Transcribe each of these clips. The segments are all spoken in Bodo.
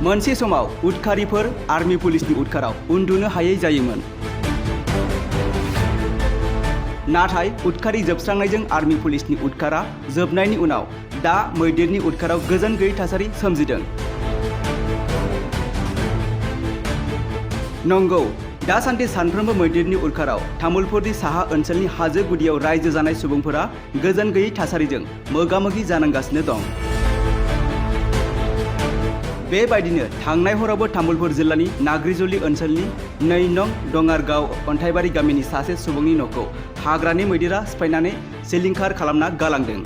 मोनसे समाव उदखारिफोर आर्मी पुलिसनि उदखाराव उन्दुनो हायै जायोमोन। नाथाय उदखारि जोबस्रांनायजों आर्मी पुलिसनि उदखारा जोबनायनि उनाव दा मैदेरनि उदखाराव गोजोन गैयै थासारि सोमजिदों। नंगौ, दासान्दि सानफ्रोमबो मैदेरनि उदखाराव तामुलपुरनि साहा ओनसोलनि हाजो गुदियाव रायजो जानाय सुबुंफोरा गोजोन गैयै थासारिजों मोगा-मोगि जानांगासिनो दं। बेबायदिनो थांनाय हरावबो तामुलपुर जिल्लानि नाग्रिजुलि ओनसोलनि 2 नं दङारगाव अन्थाइबारि गामिनि सासे सुबुंनि न'खौ हाग्रानि मैदेरा सिफायनानै सिलिंखार खालामना गालांदों।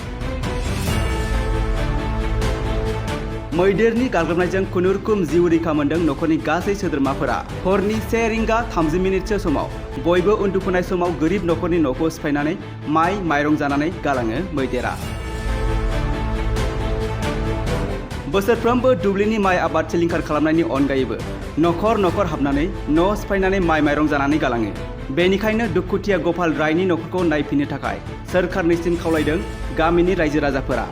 मैदेरनि गाग्लोबनायजों खुनुरुखुम जिउ रैखा मोन्दों न'खरनि गासै सोद्रोमाफोरा। हरनि 1 रिंगा 30 मिनिटसो समाव बयबो उन्दुफुनाय समाव गोरिब न'खरनि न'खौ सिफायनानै माइ माइरं जानानै गालाङो मैदेरा। बोसोरफ्रोमबो दुब्लिनि माइ आबाद सिलिंखार खालामनायनि अनगायैबो न'खर न'खर हाबनानै न' सिफायनानै माइ माइरं जानानै गालाङो। बेनिखायनो दुखुथिया गपाल रायनि न'खरखौ नायफिननो थाखाय सोरखारनिसिम खावलायदों गामिनि रायजो राजाफोरा।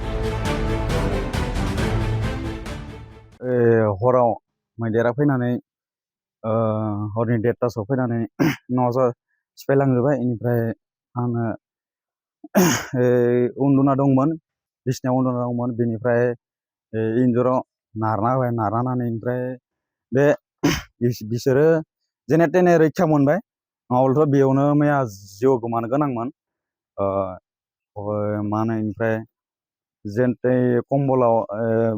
हराव मैदेरा फैनानै हरनि 1:30टासोआव फैनानै न' सिफायलांजोब्बाय। बेनिफ्राय आङो उन्दुना दंमोन, बिसिनायाव उन्दुना दंमोन। बेनिफ्राय इन्जुराव नारना होबाय, नारना होनानै ओमफ्राय बे बिसोरो जेने तेने रैखा मोनबाय। नङाब्लाथ' बेयावनो मैया जिउ गोमानो गोनांमोन। मा होनो ओमफ्राय जेनते कम्बलाव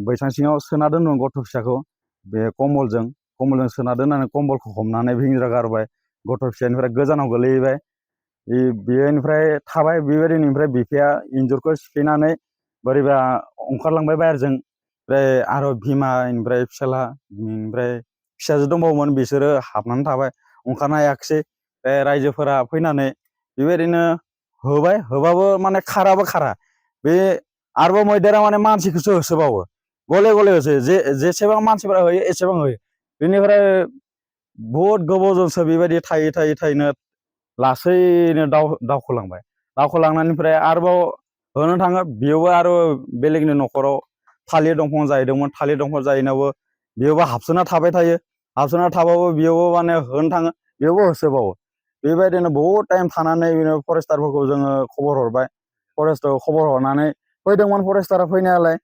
बैसां सिङाव सोना दोनदोंमोन गथ' फिसाखौ। बे कम्बलजों सोना दोननानै कम्बलखौ हमनानै भिंज्रा गारबाय। गथ' फिसानिफ्राय गोजानाव गोलैबाय। बेनिफ्राय थाबाय बेबायदिनो। ओमफ्राय बिफाया इन्जुरखौ सिफायनानै बोरैबा ओंखारलांबाय बाहेरजों। ओमफ्राय आरो बिमा, ओमफ्राय फिसाला, ओमफ्राय फिसाजो दंबावोमोन, बिसोरो हाबनानै थाबाय, ओंखारनो हायाखिसै। रायजोफोरा फैनानै बेबायदिनो होबाय, होबाबो माने खाराबो खारा। बे आरोबाव मैदेरा माने मानसिखौसो होसोबावो, गले गले होसो। जेसेबां मानसिफोरा होयो एसेबां होयो। बेनिफ्राय बहुद गोबावजोंसो बेबायदि थायै थायै थायैनो लासैनो दावखोलांबाय। दावखोलांनायनिफ्राय आरोबाव होनो थाङो, बेयावबो आरो बेलेगनि न'खराव थालिर दंफां जाहैदोंमोन। थालिर दंफां जाहैनायावबो बेयावबो हाबसोना थाबाय थायो। हाबसोना थाबाबो बेयावबो माने होनो थाङो, बेयावबो होसोबावो। बेबायदिनो बहुद टाइम थानानै फरेस्टारफोरखौ जोङो खबर हरबाय। फरेस्टआव खबर हरनानै फैदोंमोन फरेस्टारा फैनायालाय।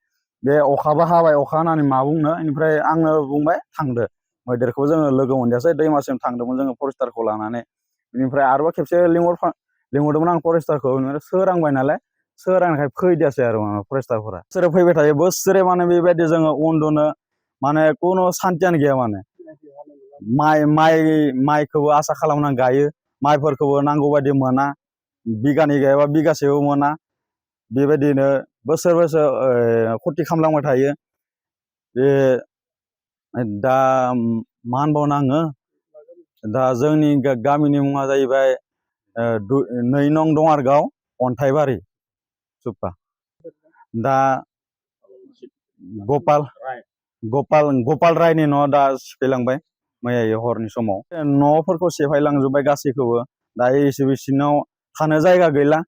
बे अखाबो हाबाय, अखा हानानै मा बुंनो। बेनिफ्राय आंनो बुंबाय थांदो। मैदेरखौ जोङो लोगो मोनदियासै, दैमासिम थांदोंमोन जोङो फरेस्टारखौ लानानै। बेनिफ्राय आरोबाव खेबसे लिंहरदोंमोन आं फरेस्टारखौ। सोरांबाय नालाय, सोरांनायखाय फैदियासै आरो फरेस्टारफोरा। बोसोरे फैबाय थायो, बोसोरे माने बेबायदि जोङो उन्दुनो माने खुनु सान्थियानो गैया। माने माइखौबो आसा खालामनानै गायो, माइफोरखौबो नांगौ बायदि मोना, बिगानै गायाबा बिगासेबो मोना। बेबायदिनो बोसोर बोसोर खथि खालामलांबाय थायो। बे दा मा होनबावनो आङो, दा जोंनि गामिनि मुङा जाहैबाय 2 नं दङारगाव अन्थाइबारि सुपा। दा गपाल रायनि न'आ दा सिफायलांबाय मैया हरनि समाव। न'फोरखौ सेफायलांजोब्बाय गासैखौबो। दायो बिसोरनाव थानो जायगा गैला।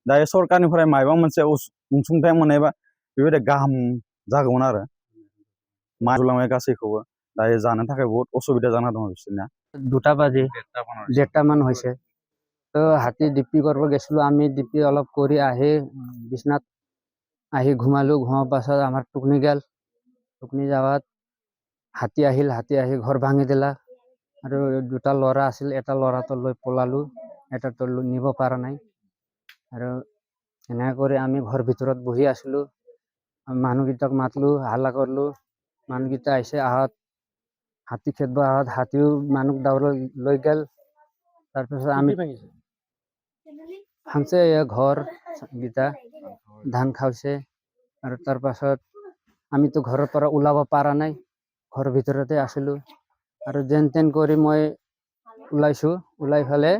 दायो सरकारनिफ्राय माबा मोनसे अनसुंथाइ मोननायबा बेबायदि गाहाम जागौमोन आरो। मारुलांबाय गासैखौबो। दायो जानो थाखाय बहुत असुबिदा जाना दङ बिसोरना। 2টা বাজি 1:30 মান হৈছে। তো হাতী ডিপি কৰিব গৈছিলোঁ আমি। ডিপি অলপ কৰি আহি বিছনাত আহি ঘুমালোঁ। ঘুমাৰ পাছত আমাৰ টোপনি গ'ল। টোপনি যাৱাত হাতী আহিল। হাতী আহি ঘৰ ভাঙি দিলা। আৰু 2টা ল'ৰা আছিল, এটা ল'ৰাটো লৈ পলালোঁ, এটাটো নিব পৰা নাই। আৰু এনেকৈ কৰি আমি ঘৰ ভিতৰত বহি আছিলোঁ। মানুহকেইটাক মাতলোঁ, হাল্লা কৰিলোঁ। মানুহকেইটা আহিছে। আহত হাতী খেদব আহত হাতীও মানুহ দাউৰি লৈ গ'ল। তাৰপিছত আমি ভাঙছে ঘৰ গীতা, ধান খাওঁছে। আৰু তাৰপাছত আমিতো ঘৰৰ পৰা ওলাব পৰা নাই, ঘৰৰ ভিতৰতে আছিলোঁ। আৰু যেন তেন কৰি মই ওলাইছোঁ। ওলাই ফালে